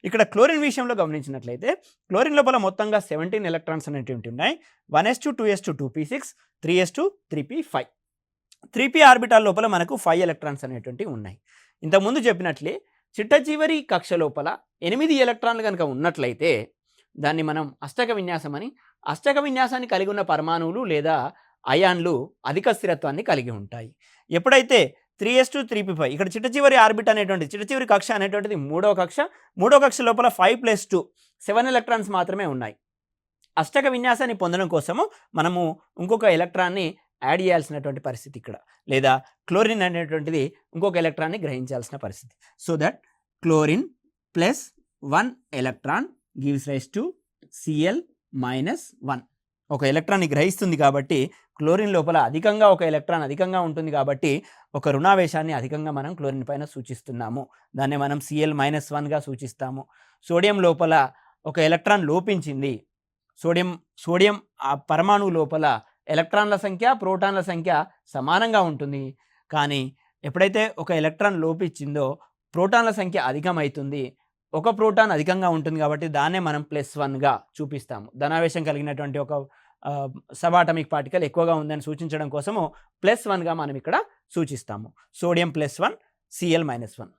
ఇక్కడ క్లోరిన్ విషయంలో గమనించినట్లయితే క్లోరిన్ లోపల మొత్తంగా 17 ఎలక్ట్రాన్స్ అనేటువంటి ఉన్నాయి. 1s2 2s2 2p6 3s2 3p5 3p orbital లోపల మనకు 5 ఎలక్ట్రాన్స్ అనేటువంటివి ఉన్నాయి. ఇంతకుముందు చెప్పినట్లే చిట్ట చివరి కక్ష లోపల 8 ఎలక్ట్రాన్లు కనుక ఉన్నట్లయితే దాన్ని మనం అష్టక విన్యాసం అని, అష్టక విన్యాసాన్ని కలిగి ఉన్న పరమాణువులు లేదా అయాన్లు అధిక స్థిరత్వాన్ని కలిగి ఉంటాయి. ఎప్పుడైతే 3s2 3p5 ఇక్కడ చిట్ట చివరి ఆర్బిట్ అనేటువంటిది, చిట్ట చివరి కక్ష అనేటువంటిది మూడో కక్ష లోపల 5+2 7 ఎలక్ట్రాన్స్ మాత్రమే ఉన్నాయి. అష్టక విన్యాసాన్ని పొందడం కోసము మనము ఇంకొక ఎలక్ట్రాన్ని యాడ్ చేయాల్సినటువంటి పరిస్థితి ఇక్కడ, లేదా క్లోరిన్ అనేటువంటిది ఇంకొక ఎలక్ట్రాన్ని గ్రహించాల్సిన పరిస్థితి. So that chlorine plus 1 electron gives rise to Cl-1. ఒక ఎలక్ట్రాన్ని గ్రహిస్తుంది కాబట్టి క్లోరిన్ లోపల అధికంగా ఒక ఎలక్ట్రాన్ అధికంగా ఉంటుంది కాబట్టి ఒక రుణావేశాన్ని అధికంగా మనం క్లోరిన్ పైన సూచిస్తున్నాము. దాన్ని మనం Cl-1గా సూచిస్తాము. సోడియం లోపల ఒక ఎలక్ట్రాన్ లోపించింది. సోడియం ఆ పరమాణువు లోపల ఎలక్ట్రాన్ల సంఖ్య ప్రోటాన్ల సంఖ్య సమానంగా ఉంటుంది. కానీ ఎప్పుడైతే ఒక ఎలక్ట్రాన్ లోపించిందో ప్రోటాన్ల సంఖ్య అధికమవుతుంది. ఒక ప్రోటాన్ అధికంగా ఉంటుంది కాబట్టి దాన్నే మనం +1గా చూపిస్తాము. ధనావేశం కలిగినటువంటి ఒక సబాటమిక్ పార్టికల్ ఎక్కువగా ఉందని సూచించడం కోసము +1గా మనం ఇక్కడ సూచిస్తాము. Sodium +1 Cl-1.